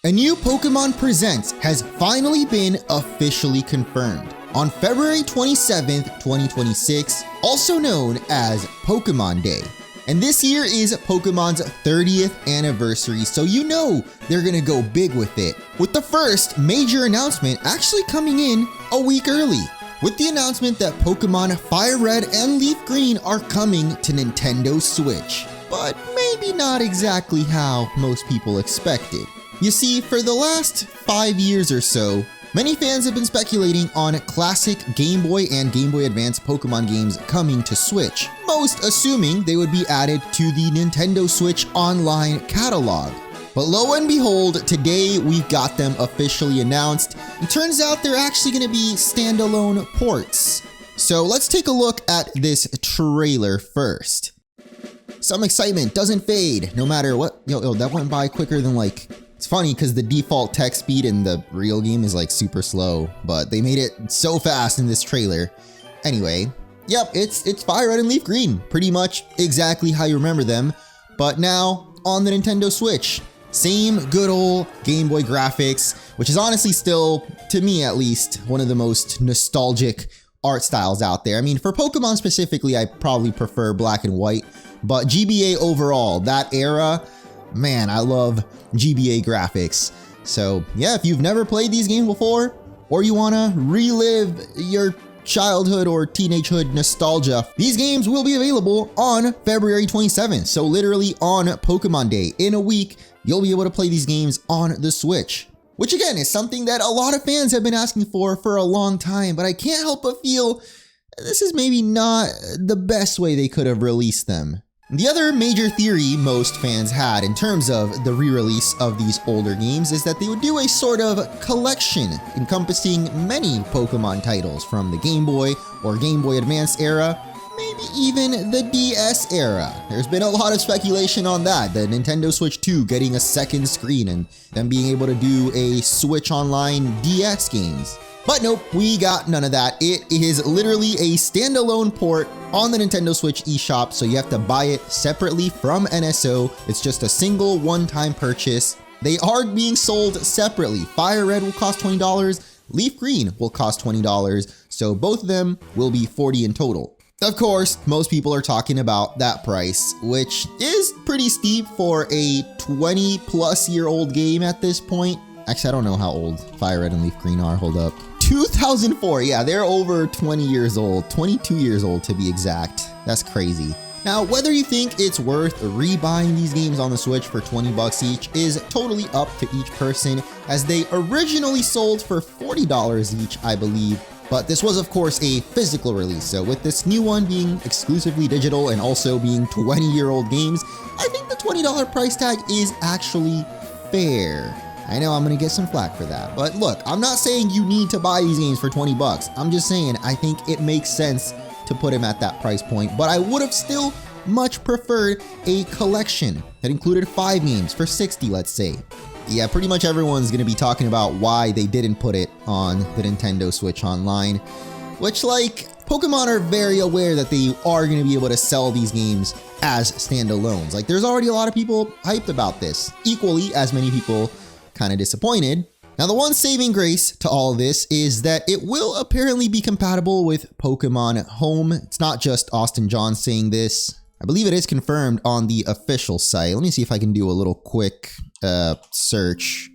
A new Pokémon Presents has finally been officially confirmed. On February 27th, 2026, also known as Pokémon Day. And this year is Pokemon's 30th anniversary, so you know they're gonna go big with it. With the first major announcement actually coming in a week early, with the announcement that Pokemon FireRed and LeafGreen are coming to Nintendo Switch. But maybe not exactly how most people expected. You see, for the last 5 years or so, many fans have been speculating on classic Game Boy and Game Boy Advance Pokemon games coming to Switch, most assuming they would be added to the Nintendo Switch Online catalog. But lo and behold, today we've got them officially announced. It turns out they're actually going to be standalone ports. So let's take a look at this trailer first. Some excitement doesn't fade, no matter what. Yo, that went by quicker than like... It's funny because the default text speed in the real game is like super slow, but they made it so fast in this trailer. Anyway, yep, it's FireRed and LeafGreen, pretty much exactly how you remember them, but now on the Nintendo Switch. Same good old Game Boy graphics, which is honestly still, to me at least, one of the most nostalgic art styles out there. I mean, for Pokemon specifically, I probably prefer black and white, but GBA overall, that era, man, I love GBA graphics. So yeah, if you've never played these games before, or you wanna relive your childhood or teenagehood nostalgia, these games will be available on February 27th. So literally on Pokemon Day, in a week, you'll be able to play these games on the Switch. Which again, is something that a lot of fans have been asking for a long time, but I can't help but feel this is maybe not the best way they could have released them. The other major theory most fans had in terms of the re-release of these older games is that they would do a sort of collection encompassing many Pokemon titles from the Game Boy or Game Boy Advance era, maybe even the DS era. There's been a lot of speculation on that, the Nintendo Switch 2 getting a second screen and them being able to do a Switch Online DS games. But nope, we got none of that. It is literally a standalone port on the Nintendo Switch eShop, so you have to buy it separately from NSO. It's just a single one-time purchase. They are being sold separately. FireRed will cost $20, LeafGreen will cost $20, so both of them will be $40 in total. Of course, most people are talking about that price, which is pretty steep for a 20-plus-year-old game at this point. Actually, I don't know how old FireRed and LeafGreen are. Hold up. 2004. Yeah, they're over 20 years old. 22 years old to be exact. That's crazy. Now, whether you think it's worth rebuying these games on the Switch for 20 bucks each is totally up to each person, as they originally sold for $40 each, I believe. But this was, of course, a physical release. So with this new one being exclusively digital and also being 20-year-old games, I think the $20 price tag is actually fair. I know I'm gonna get some flack for that, but look, I'm not saying you need to buy these games for 20 bucks. I'm just saying I think it makes sense to put them at that price point, but I would have still much preferred a collection that included 5 games for 60, let's say. Yeah, pretty much everyone's gonna be talking about why they didn't put it on the Nintendo Switch Online, which, like, Pokemon are very aware that they are gonna be able to sell these games as standalones. Like, there's already a lot of people hyped about this, equally as many people kind of disappointed. Now, the one saving grace to all of this is that it will apparently be compatible with Pokemon Home. It's not just Austin John saying this. I believe it is confirmed on the official site. Let me see if I can do a little quick search.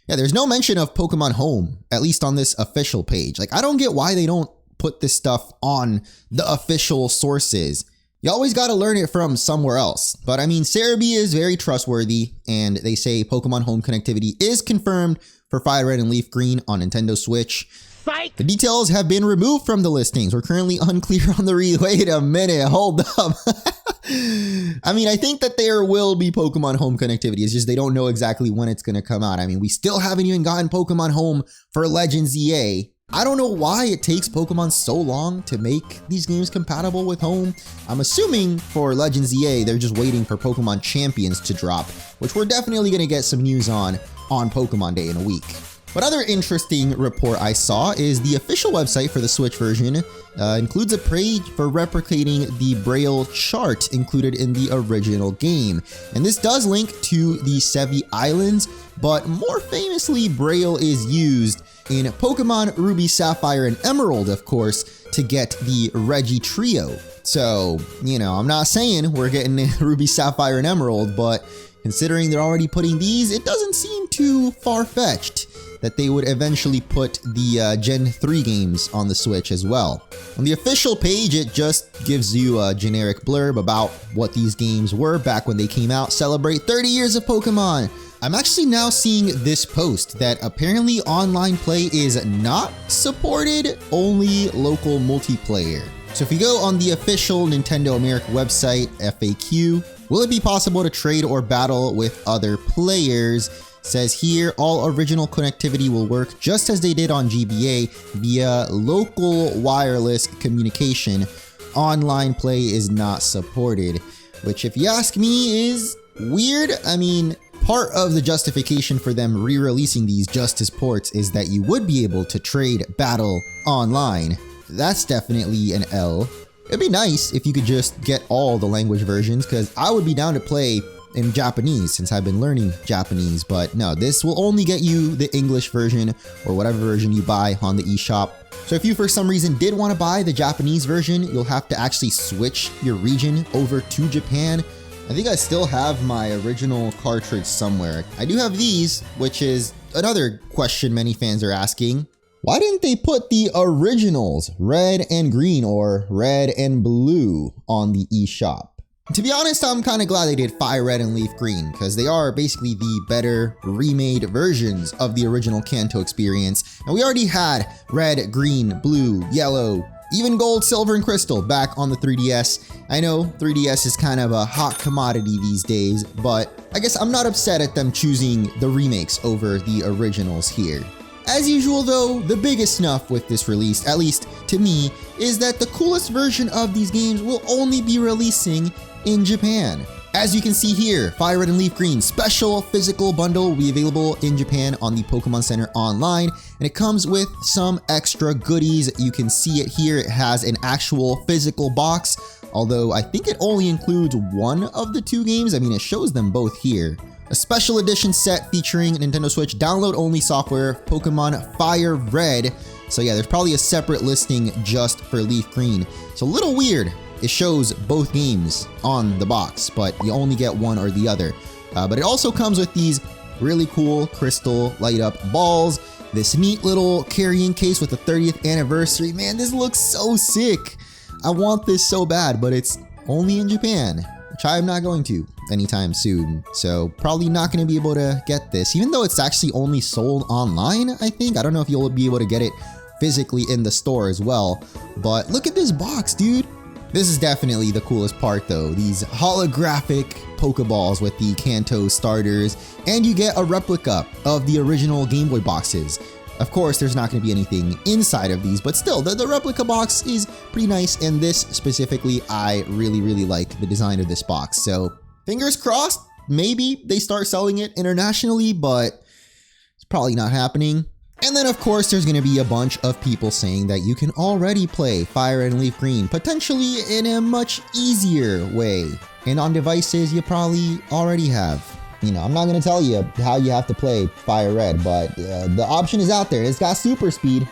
Yeah, there's no mention of Pokemon Home, at least on this official page. Like, I don't get why they don't put this stuff on the official sources. You always gotta learn it from somewhere else. But I mean, Cerebi is very trustworthy, and they say Pokemon Home connectivity is confirmed for FireRed and LeafGreen on Nintendo Switch. Psych! The details have been removed from the listings. We're currently unclear on the wait a minute, hold up. I mean, I think that there will be Pokemon Home connectivity. It's just they don't know exactly when it's gonna come out. I mean, we still haven't even gotten Pokemon Home for Legends EA. I don't know why it takes Pokemon so long to make these games compatible with Home. I'm assuming for Legends EA, they're just waiting for Pokemon Champions to drop, which we're definitely going to get some news on Pokemon Day in a week. But other interesting report I saw is the official website for the Switch version includes a page for replicating the Braille chart included in the original game. And this does link to the Sevi Islands, but more famously, Braille is used in Pokemon Ruby, Sapphire, and Emerald, of course, to get the Reggie Trio. So, you know, I'm not saying we're getting Ruby, Sapphire, and Emerald, but considering they're already putting these, it doesn't seem too far-fetched that they would eventually put the Gen 3 games on the Switch as well. On the official page, it just gives you a generic blurb about what these games were back when they came out. Celebrate 30 years of Pokemon! I'm actually now seeing this post that apparently online play is not supported, only local multiplayer. So if you go on the official Nintendo America website, FAQ, will it be possible to trade or battle with other players? Says here, all original connectivity will work just as they did on GBA via local wireless communication. Online play is not supported, which if you ask me is weird. I mean, part of the justification for them re-releasing these just as ports is that you would be able to trade battle online. That's definitely an L. It'd be nice if you could just get all the language versions, because I would be down to play in Japanese since I've been learning Japanese, but no, this will only get you the English version or whatever version you buy on the eShop. So if you for some reason did want to buy the Japanese version, you'll have to actually switch your region over to Japan. I think I still have my original cartridge somewhere. I do have these, which is another question many fans are asking. Why didn't they put the originals, red and green or red and blue, on the eShop? To be honest, I'm kind of glad they did FireRed and LeafGreen, because they are basically the better remade versions of the original Kanto experience. And we already had red, green, blue, yellow, even gold, silver, and crystal back on the 3DS. I know 3DS is kind of a hot commodity these days, but I guess I'm not upset at them choosing the remakes over the originals here. As usual though, the biggest snuff with this release, at least to me, is that the coolest version of these games will only be releasing in Japan. As you can see here, FireRed and LeafGreen special physical bundle will be available in Japan on the Pokemon Center online, and it comes with some extra goodies. You can see it here. It has an actual physical box, although I think it only includes one of the two games. I mean, it shows them both here. A special edition set featuring Nintendo Switch download-only software, Pokemon FireRed. So yeah, there's probably a separate listing just for LeafGreen. It's a little weird. It shows both games on the box, but you only get one or the other. But it also comes with these really cool crystal light up balls, this neat little carrying case with the 30th anniversary. Man, this looks so sick. I want this so bad, but it's only in Japan, which I'm not going to anytime soon. So probably not going to be able to get this, even though it's actually only sold online, I think. I don't know if you'll be able to get it physically in the store as well. But look at this box, dude. This is definitely the coolest part though, these holographic Pokeballs with the Kanto starters, and you get a replica of the original Game Boy boxes. Of course, there's not going to be anything inside of these, but still, the replica box is pretty nice, and this specifically, I really like the design of this box. So, fingers crossed, maybe they start selling it internationally, but it's probably not happening. And then of course there's going to be a bunch of people saying that you can already play FireRed and LeafGreen, potentially in a much easier way. And on devices you probably already have. You know, I'm not going to tell you how you have to play FireRed, but the option is out there. It's got super speed.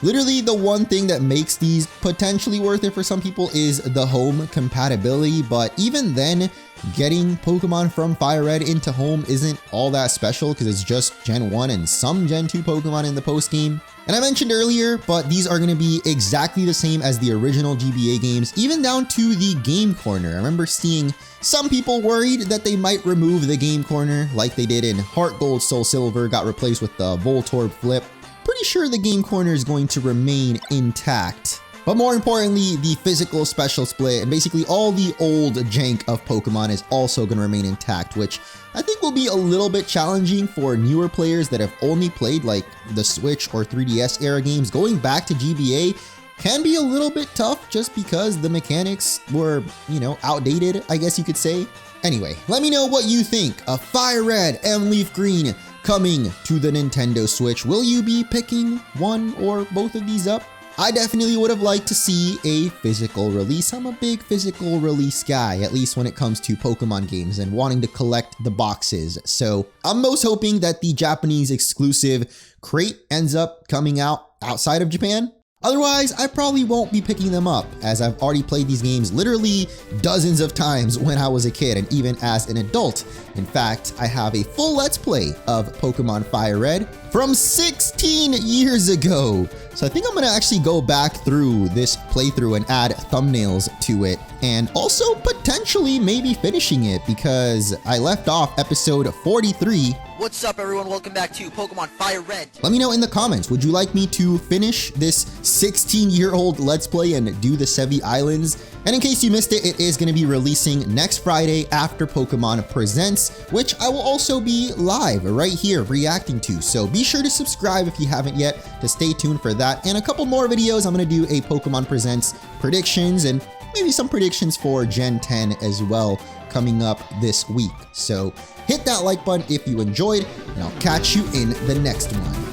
Literally the one thing that makes these potentially worth it for some people is the home compatibility, but even then, getting Pokemon from FireRed into home isn't all that special because it's just Gen 1 and some Gen 2 Pokemon in the post-game. And I mentioned earlier, but these are going to be exactly the same as the original GBA games, even down to the Game Corner. I remember seeing some people worried that they might remove the Game Corner like they did in Heart Gold Soul Silver, got replaced with the Voltorb Flip. Pretty sure the Game Corner is going to remain intact. But more importantly, the physical special split and basically all the old jank of Pokemon is also going to remain intact, which I think will be a little bit challenging for newer players that have only played like the Switch or 3DS era games. Going back to GBA can be a little bit tough just because the mechanics were, you know, outdated, I guess you could say. Anyway, let me know what you think of FireRed and LeafGreen. coming to the Nintendo Switch. Will you be picking one or both of these up? I definitely would have liked to see a physical release. I'm a big physical release guy, at least when it comes to Pokemon games and wanting to collect the boxes. So I'm most hoping that the Japanese exclusive crate ends up coming out outside of Japan. Otherwise, I probably won't be picking them up, as I've already played these games literally dozens of times when I was a kid and even as an adult. In fact, I have a full Let's Play of Pokemon FireRed from 16 years ago. So I think I'm gonna actually go back through this playthrough and add thumbnails to it, and also potentially maybe finishing it, because I left off episode 43. What's up, everyone? Welcome back to Pokemon FireRed. Let me know in the comments, would you like me to finish this 16-year-old Let's Play and do the Sevi Islands? And in case you missed it, it is going to be releasing next Friday after Pokemon Presents, which I will also be live right here reacting to. So be sure to subscribe if you haven't yet to stay tuned for that. And a couple more videos, I'm going to do a Pokemon Presents predictions and maybe some predictions for Gen 10 as well coming up this week. So hit that like button if you enjoyed, and I'll catch you in the next one.